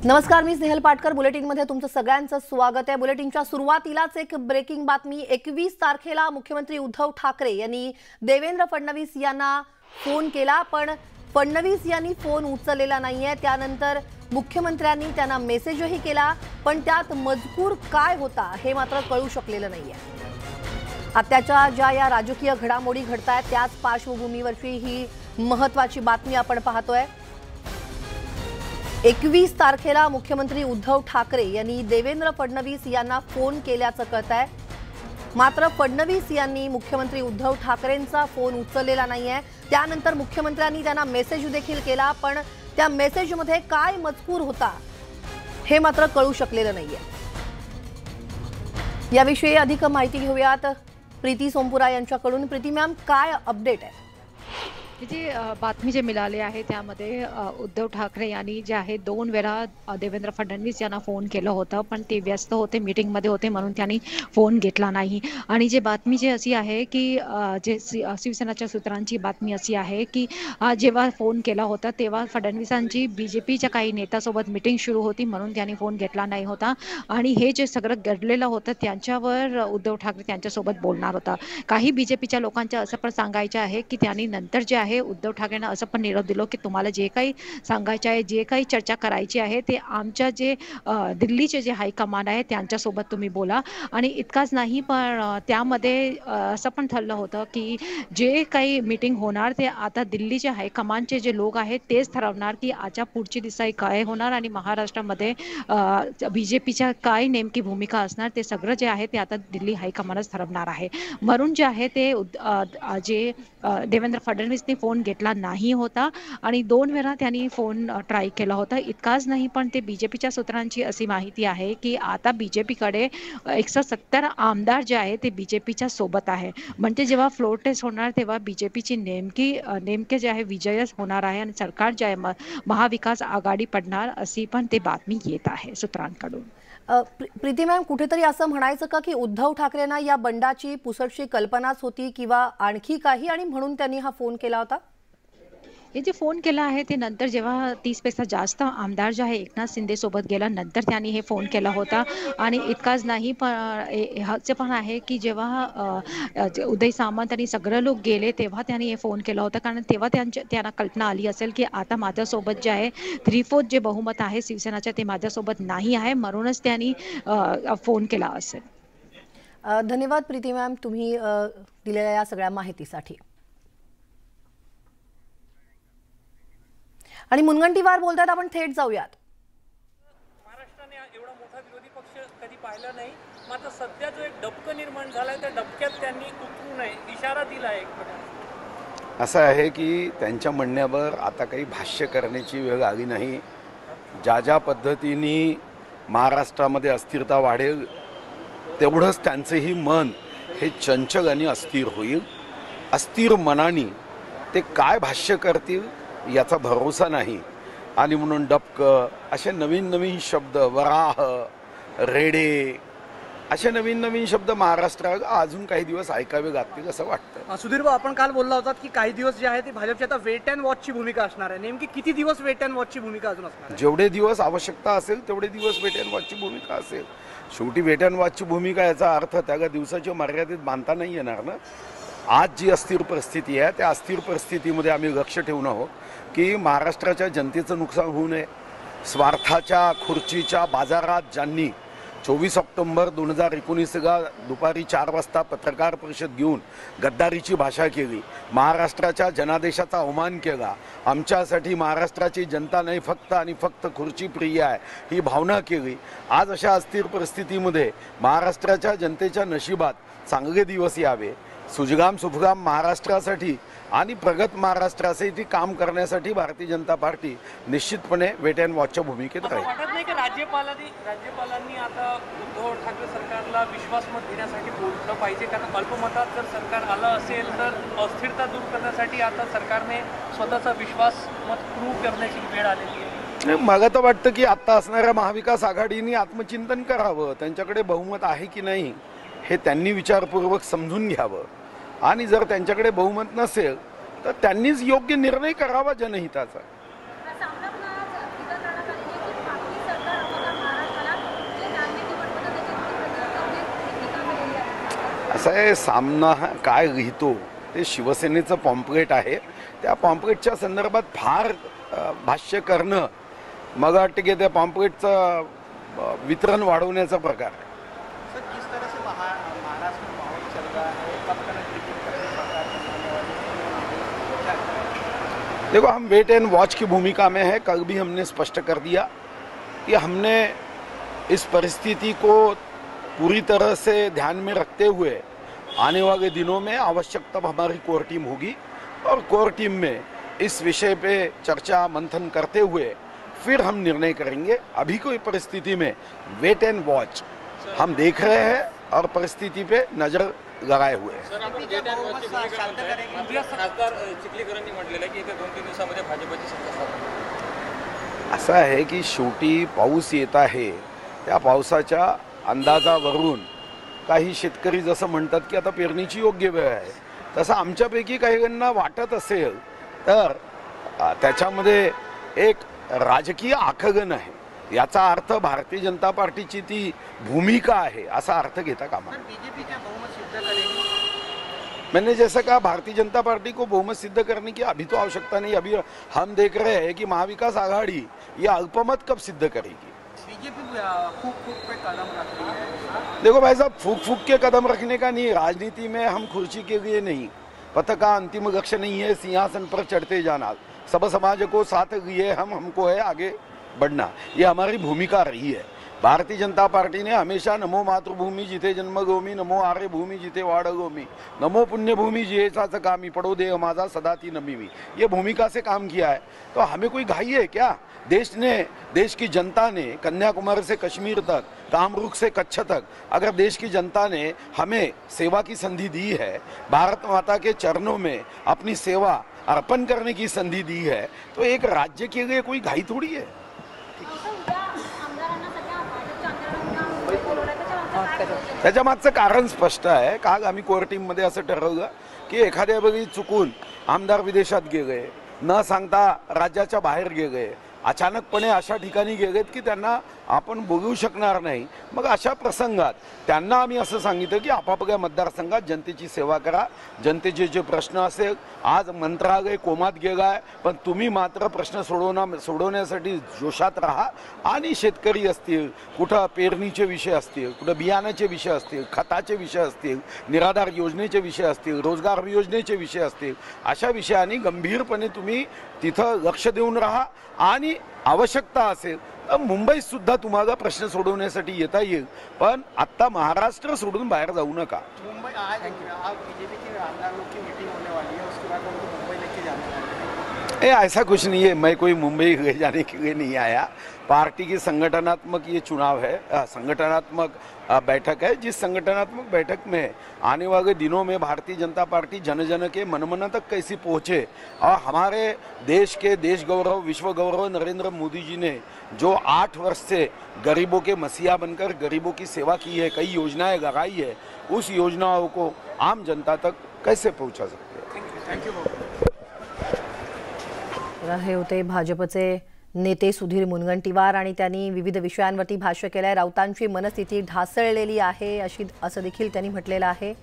नमस्कार, मी स्नेहल पाटकर. बुलेटिनमध्ये तुमचं सगळ्यांचं स्वागत आहे. बुलेटिनच्या सुरुवातीलाच एक ब्रेकिंग बातमी. 21 तारखेला मुख्यमंत्री उद्धव ठाकरे यांनी देवेंद्र फडणवीस यांना फोन केला, पण फडणवीस यांनी फोन उचललेला नाहीये. त्यानंतर मुख्यमंत्र्यांनी त्यांना मेसेजही केला, पण त्यात मजकूर काय होता हे मात्र कळू शकलेलं नाहीये. आत्ताच्या ज्या या राजकीय घडामोडी घडतायत त्याच पार्श्वभूमीवरची ही महत्त्वाची बातमी आपण पाहतोय. 21 तारखेला मुख्यमंत्री उद्धव ठाकरे यांनी देवेंद्र फडणवीस यांना फोन केल्याचं कळतंय. मात्र फडणवीस यांनी मुख्यमंत्री उद्धव ठाकरेंचा फोन उचललेला नाहीये. त्यानंतर मुख्यमंत्र्यांनी त्यांना मेसेज देखील केला, पण त्या मेसेजमध्ये काय मजकूर होता हे मात्र कळू शकलेलं नाहीये. याविषयी अधिक माहिती घेऊयात प्रीती सोमपुरा यांच्याकडून. प्रीती मॅम, काय अपडेट आहे? जी बातमी जे मिळाली आहे त्यामध्ये उद्धव ठाकरे यांनी जे आहे 2 वेळा देवेंद्र फडणवीस यांना फोन केलं होतं, पण ते व्यस्त होते, मीटिंगमध्ये होते, म्हणून त्यांनी फोन घेतला नाही. आणि जे बातमी जे अशी आहे की जे शिवसेनाच्या सूत्रांची बातमी अशी आहे की जेव्हा फोन केला होता तेव्हा फडणवीसांची BJPच्या काही नेत्यासोबत मीटिंग सुरू होती, म्हणून त्यांनी फोन घेतला नाही होता. आणि हे जे सगळं घडलेलं होतं त्यांच्यावर उद्धव ठाकरे त्यांच्यासोबत बोलणार होता. काही BJPच्या लोकांचं असं पण सांगायचं आहे की त्यांनी नंतर जे आहे उद्धव ठाकरेंना असं पण निरोप दिलो की तुम्हाला जे काही सांगायचे आहे, जे काही चर्चा करायची आहे ते आमच्या जे दिल्लीचे जे हायकमांड आहे त्यांच्यासोबत तुम्ही बोला. आणि इतकाच नाही, पण त्यामध्ये असं पण ठरलं होतं की जे काही मीटिंग होणार ते आता दिल्लीचे हायकमांडचे जे लोक आहेत तेच ठरवणार की आजच्या पुढची दिसाई काय होणार आणि महाराष्ट्रामध्ये BJPच्या काय नेमकी भूमिका असणार ते सगळं जे आहे ते आता दिल्ली हायकमांडच ठरवणार आहे. म्हणून जे आहे ते जे देवेंद्र फडणवीसने फोन घेतला नाही होता आणि 2 वेळा त्यांनी फोन ट्राय केला होता. इतकाच नाही, पण ते BJPच्या सूत्रांची अशी माहिती आहे की आता BJPकडे 170 आमदार जे आहे ते BJPच्या सोबत आहे. म्हणजे जेव्हा फ्लोर टेस्ट होणार तेव्हा BJPची नेमके जे आहे विजयच होणार आहे आणि सरकार जे आहे महाविकास आघाडी पडणार अशी पण ते बातमी येत आहे सूत्रांकडून. प्रीती मॅम, कुठेतरी असं म्हणायचं का की उद्धव ठाकरेंना या बंडाची पुसटशी कल्पनाच होती किंवा आणखी काही, आणि म्हणून त्यांनी हा फोन केला होता? हे जे फोन केला आहे ते नंतर जेव्हा 30 पेक्षा जास्त आमदार जे आहे एकनाथ शिंदे सोबत गेला नंतर त्यांनी हे फोन केला होता. आणि इतकाच नाही, पण ह्याचे पण आहे की जेव्हा उदय सामंत आणि सगळे लोक गेले तेव्हा त्यांनी हे फोन केला होता, कारण तेव्हा त्यांना कल्पना आली असेल की आता माझ्यासोबत जे आहे 3/4 जे बहुमत आहे शिवसेनाच्या ते माझ्यासोबत नाही आहे, म्हणूनच त्यांनी फोन केला असेल. धन्यवाद प्रीती मॅम, तुम्ही दिलेल्या या सगळ्या माहितीसाठी. आणि मुनगंटीवार बोलतात, आपण थेट जाऊयात. महाराष्ट्राने एवढा मोठा विरोधी पक्ष कधी पाहिला नाही, मात्र सध्या जो एक डबकं निर्माण झालाय त्या डबक्यात त्यांनी उतरू नये इशारा दिला आहे. असं आहे की त्यांच्या म्हणण्यावर आता काही भाष्य करण्याची वेळ आली नाही. ज्या पद्धतीने महाराष्ट्रामध्ये अस्थिरता वाढेल तेवढंच त्यांचंही मन हे चंचल आणि अस्थिर होईल. अस्थिर मनाने ते काय भाष्य करतील याचा भरोसा नाही. आणि म्हणून डबकं असे नवीन शब्द, वराह, रेडे असे नवीन शब्द महाराष्ट्रात अजून काही दिवस ऐकावे लागतील असं वाटतं. सुधीर भाऊ, आपण काल बोलला होता की काही दिवस जे आहे ते भाजपची आता वेट अँड वॉचची भूमिका असणार आहे. नेमकी किती दिवस वेट अँड वॉचची भूमिका अजून असणार? जेवढे दिवस आवश्यकता असेल तेवढे दिवस वेट अँड वॉचची भूमिका असेल. शेवटी वेट अँड वॉचची भूमिका याचा अर्थ त्याला दिवसाची मर्यादित बांधता नाही येणार ना. आज जी अस्थिर परिस्थिती आहे त्या अस्थिर परिस्थितीमध्ये आम्ही लक्ष ठेवून आहोत की महाराष्ट्राच्या जनतेचं नुकसान होऊ नये. स्वार्थाच्या खुर्चीच्या बाजारात ज्यांनी 24 ऑक्टोबर 2019ला दुपारी 4 वाजता पत्रकार परिषद घेऊन गद्दारीची भाषा केली, महाराष्ट्राच्या जनादेशाचा अवमान केला, आमच्यासाठी महाराष्ट्राची जनता नाही फक्त आणि फक्त खुर्ची प्रिय आहे ही भावना केली, आज अशा अस्थिर परिस्थितीमध्ये महाराष्ट्राच्या जनतेच्या नशिबात चांगले दिवस यावे, सुजगाम सुफगाम महाराष्ट्रासाठी आणि प्रगत महाराष्ट्रासाठी काम करण्यासाठी भारतीय जनता पार्टी निश्चितपणे वेट अँड वॉचच्या भूमिकेत राहील. वाटत नाही की राज्यपालांनी आता उद्धव ठाकरे सरकारला विश्वासमत देण्यासाठी बोललं पाहिजे, कारण अल्पमतात जर सरकार आलं असेल तर अस्थिरता दूर करण्यासाठी आता सरकारने स्वतःचा विश्वासमत प्रूव्ह करण्याची वेळ आलेली आहे. मला तर वाटतं की आता असणाऱ्या महाविकास आघाडीने आत्मचिंतन करावं. त्यांच्याकडे बहुमत आहे की नाही हे त्यांनी विचारपूर्वक समजून घ्यावं. आणि जर त्यांच्याकडे बहुमत नसेल तर त्यांनीच योग्य निर्णय करावा जनहिताचा. कसं आहे, सामना काय लिहितो ते शिवसेनेचं पॉम्पलेट आहे. त्या पॉम्पलेटच्या संदर्भात फार भाष्य करणं, मग वाटतं की त्या पॉम्पलेटचं वितरण वाढवण्याचा प्रकार आहे. सर, किस तरह से महाराष्ट्र में माहौल चल रहा है, कब कनेक्टिविटी करने सरकार ने? देखो, हम वेट एंड वॉच की भूमिका में है. कल भी हमने स्पष्ट कर दिया कि हमने इस परिस्थिति को पूरी तरह से ध्यान में रखते हुए आने वाले दिनों में आवश्यक तब हमारी कोर टीम होगी और कोर टीम में इस विषय पे चर्चा मंथन करते हुए फिर हम निर्णय करेंगे. अभी कोई परिस्थिति में वेट एंड वॉच हम देख रहे हैं और परिस्थिति पे नजर लगाए हुए हैं. खासदार चिखलीकरांनी म्हटलेलं की येत्या 2-3 दिवसामध्ये भाजपची सत्ता स्थापन. असं आहे की शेवटी पाऊस येत आहे. त्या पावसाच्या अंदाजावरून काही शेतकरी जसं म्हणतात की आता पेरणीची योग्य वेळ आहे, तसं आमच्यापैकी काहींना वाटत असेल तर त्याच्यामध्ये एक राजकीय आखगन आहे. याचा अर्थ भारतीय जनता पार्टीची ती भूमिका आहे असा अर्थ घेता कामा नये. बीजेपी क्या बहुमत सिद्ध करेगी? मैंने जैसा कहा, भारतीय जनता पार्टी को बहुमत सिद्ध करने की अभी तो आवश्यकता नहीं. अभी हम देख रहे हैं कि महाविकास आघाड़ी ये अल्पमत कब सिद्ध करेगी. बीजेपी फूक पे कदम रख रही है. देखो भाई साहब, फूक के कदम रखने का नहीं. राजनीति में हम कुर्सी के लिए नहीं, पद का अंतिम लक्ष्य नहीं है सिंहासन पर चढ़ते जाना. सब समाज को साथ लिए हमको है आगे बढ़ना. ये हमारी भूमिका रही है. भारतीय जनता पार्टी ने हमेशा नमो मातृभूमी जिथे जन्मभूमी, नमो आर्यभूमी जिथे वाडभूमी, नमो पुण्यभूमी जिहेचाच कामी, पडो देह माझा सदा ती नमीमी, ये भूमिका से काम किया है. तो हमें कोई घाई है क्या? देश की जनता ने कन्याकुमारी से कश्मीर तक, कामरूप से कच्छ तक, अगर देश की जनता ने हमें सेवा की संधि दी है, भारत माता के चरणों में अपनी सेवा अर्पण करने की संधि दी है, तो एक राज्य के लिए कोई घाई थोड़ी है. त्याच्या मागचं कारण स्पष्ट आहे. काल आम्ही कोर टीम मध्ये असं ठरवलं की एखाद्या वेळी चुकून आमदार विदेशात गेले, न सांगता राज्याच्या बाहेर गेले, अचानकपणे अशा ठिकाणी गेलेत की त्यांना आपण बोलवू शकणार नाही. मग अशा प्रसंगात त्यांना आम्ही असं सांगितलं की आपापल्या मतदारसंघात जनतेची सेवा करा. जनतेचे जे प्रश्न असेल, आज मंत्रालय कोमात गेलाय, पण तुम्ही मात्र प्रश्न सोडवण्यासाठी जोशात राहा. आणि शेतकरी असतील, कुठं पेरणीचे विषय असतील, कुठं बियाण्याचे विषय असतील, खताचे विषय असतील, निराधार योजनेचे विषय असतील, रोजगार योजनेचे विषय असतील, अशा विषयांनी गंभीरपणे तुम्ही तिथं लक्ष देऊन राहा. आणि आवश्यकता असेल तर मुंबईत सुद्धा तुम्हाला प्रश्न सोडवण्यासाठी येता येईल. पण आता महाराष्ट्र सोडून बाहेर जाऊ नका. मुंबई आज बीजेपी के आमदार लोग की मीटिंग होने वाली है, उसके बाद उनको मुंबई लेके जाने वाले हैं. ऐसा कुछ नहीं है. मैं कोई मुंबई ले जाने के लिए नहीं आया. पार्टी की संगठनात्मक ये चुनाव है, संगठनात्मक बैठक है, जिस संगठनात्मक बैठक में आने वाले दिनों में भारतीय जनता पार्टी जन जन के मन मन तक कैसी पहुँचे और हमारे देश के देश गौरव विश्व गौरव नरेंद्र मोदी जी ने जो 8 वर्ष से गरीबों के मसीहा बनकर गरीबों की सेवा की है, कई योजनाएं लगाई है, उस योजनाओं को आम जनता तक कैसे पहुँचा सकते हैं. थँक्यू. हे होते भाजपचे नेते सुधीर मुनगंटीवार आणि त्यांनी विविध विषयांवरती भाष्य केलंय. राऊतांची मनस्थिती ढासळलेली आहे असं देखील त्यांनी म्हटलेलं आहे.